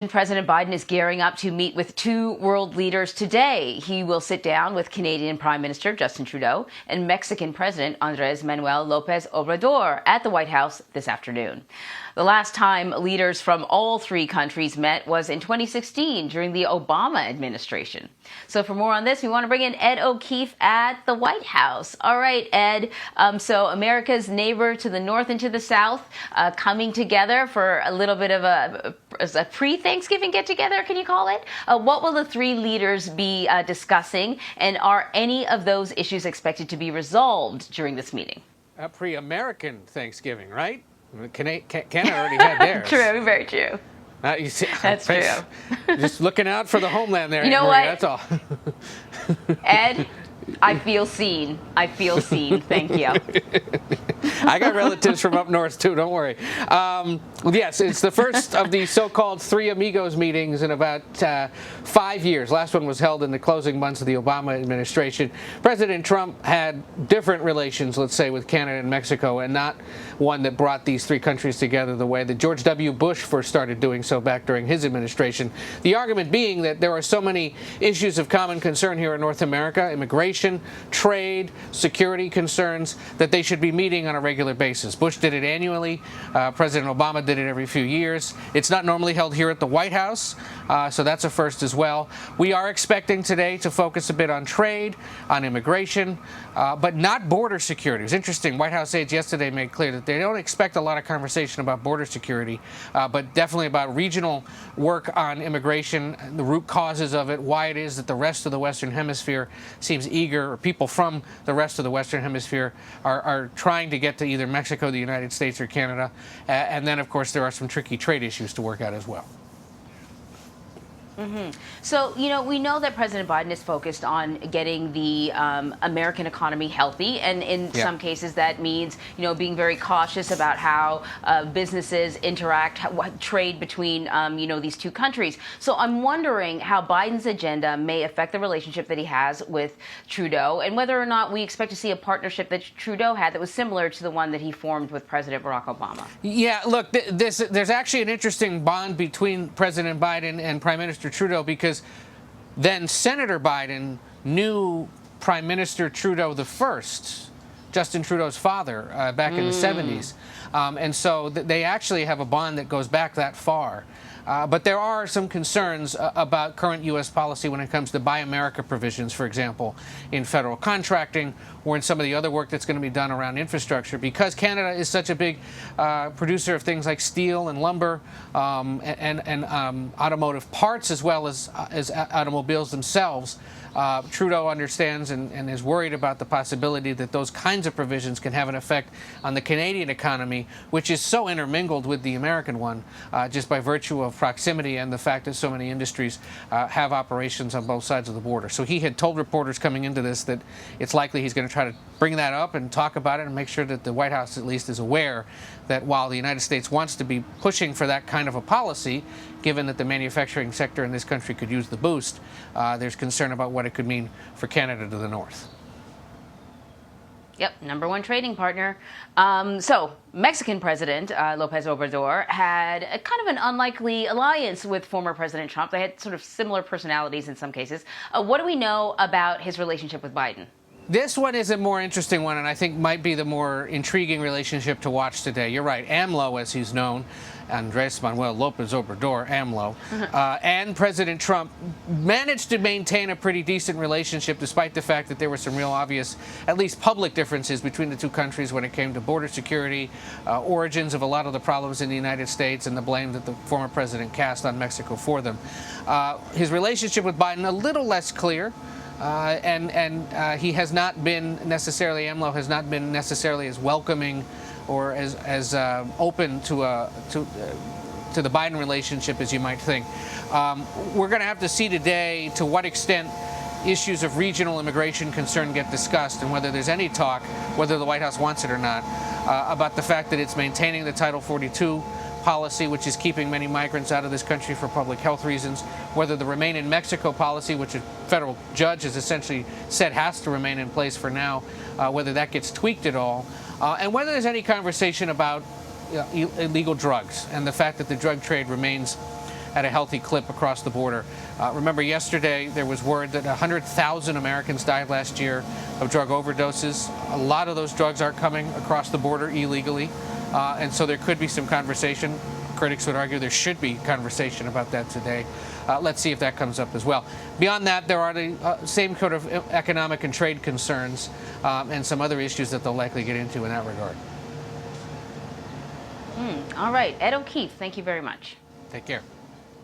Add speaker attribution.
Speaker 1: President Biden is gearing up to meet with two world leaders today. He will sit down with Canadian Prime Minister Justin Trudeau and Mexican President Andrés Manuel López Obrador at the White House this afternoon. The last time leaders from all three countries met was in 2016 during the Obama administration. So for more on this, we want to bring in Ed O'Keefe at the White House. All right, Ed. So America's neighbor to the north and to the south coming together for a little bit of a pre-Thanksgiving get-together, can you call it? What will the three leaders be discussing, and are any of those issues expected to be resolved during this meeting?
Speaker 2: A pre-American Thanksgiving, right? Canada already had theirs.
Speaker 1: True, very true.
Speaker 2: You see,
Speaker 1: that's true.
Speaker 2: Just looking out for the homeland there.
Speaker 1: You know what?
Speaker 2: That's all.
Speaker 1: Ed, I feel seen. I feel seen. Thank you.
Speaker 2: I got relatives from up north, too. Don't worry. Yes, it's the first of the so-called three Amigos meetings in about 5 years. Last one was held in the closing months of the Obama administration. President Trump had different relations, let's say, with Canada and Mexico, and not one that brought these three countries together the way that George W. Bush first started doing so back during his administration. The argument being that there are so many issues of common concern here in North America, immigration, trade, security concerns, that they should be meeting on a regular basis. Bush did it annually. President Obama did it every few years. It's not normally held here at the White House, so that's a first as well. We are expecting today to focus a bit on trade, on immigration, but not border security. It was interesting. White House aides yesterday made clear that they don't expect a lot of conversation about border security, but definitely about regional work on immigration, the root causes of it, why it is that the rest of the Western Hemisphere seems eager, or people from the rest of the Western Hemisphere are trying to get to either Mexico, the United States, or Canada. And then, of course, there are some tricky trade issues to work out as well.
Speaker 1: Mm-hmm. So, we know that President Biden is focused on getting the American economy healthy. And in some cases, that means, being very cautious about how businesses interact, trade between, these two countries. So I'm wondering how Biden's agenda may affect the relationship that he has with Trudeau, and whether or not we expect to see a partnership that Trudeau had that was similar to the one that he formed with President Barack Obama.
Speaker 2: Yeah, look, there's actually an interesting bond between President Biden and Prime Minister Trudeau, because then Senator Biden knew Prime Minister Trudeau the first, Justin Trudeau's father, back in the 70s. And so they actually have a bond that goes back that far. But there are some concerns about current U.S. policy when it comes to Buy America provisions, for example, in federal contracting or in some of the other work that's going to be done around infrastructure. Because Canada is such a big producer of things like steel and lumber and automotive parts, as well as automobiles themselves, Trudeau understands and is worried about the possibility that those kinds of provisions can have an effect on the Canadian economy, which is so intermingled with the American one, just by virtue of proximity and the fact that so many industries have operations on both sides of the border. So he had told reporters coming into this that it's likely he's going to try to bring that up and talk about it and make sure that the White House at least is aware that while the United States wants to be pushing for that kind of a policy, given that the manufacturing sector in this country could use the boost, there's concern about what it could mean for Canada to the north.
Speaker 1: Yep, #1 trading partner. So, Mexican President López Obrador had a kind of an unlikely alliance with former President Trump. They had sort of similar personalities in some cases. What do we know about his relationship with Biden?
Speaker 2: This one is a more interesting one, and I think might be the more intriguing relationship to watch today. You're right, AMLO, as he's known, Andrés Manuel López Obrador, AMLO, and President Trump managed to maintain a pretty decent relationship despite the fact that there were some real obvious, at least public differences between the two countries when it came to border security, origins of a lot of the problems in the United States, and the blame that the former president cast on Mexico for them. His relationship with Biden, a little less clear. He has not been necessarily, AMLO has not been necessarily as welcoming or as open to the Biden relationship as you might think. We're going to have to see today to what extent issues of regional immigration concern get discussed, and whether there's any talk, whether the White House wants it or not, about the fact that it's maintaining the Title 42 policy, which is keeping many migrants out of this country for public health reasons, whether the Remain in Mexico policy, which a federal judge has essentially said has to remain in place for now, whether that gets tweaked at all, and whether there's any conversation about illegal drugs and the fact that the drug trade remains at a healthy clip across the border. Remember, yesterday there was word that 100,000 Americans died last year of drug overdoses. A lot of those drugs are coming across the border illegally, and so there could be some conversation. Critics would argue there should be conversation about that today. Let's see if that comes up as well. Beyond that, there are the same sort of economic and trade concerns and some other issues that they'll likely get into in that regard.
Speaker 1: All right. Ed O'Keefe, thank you very much.
Speaker 2: Take care.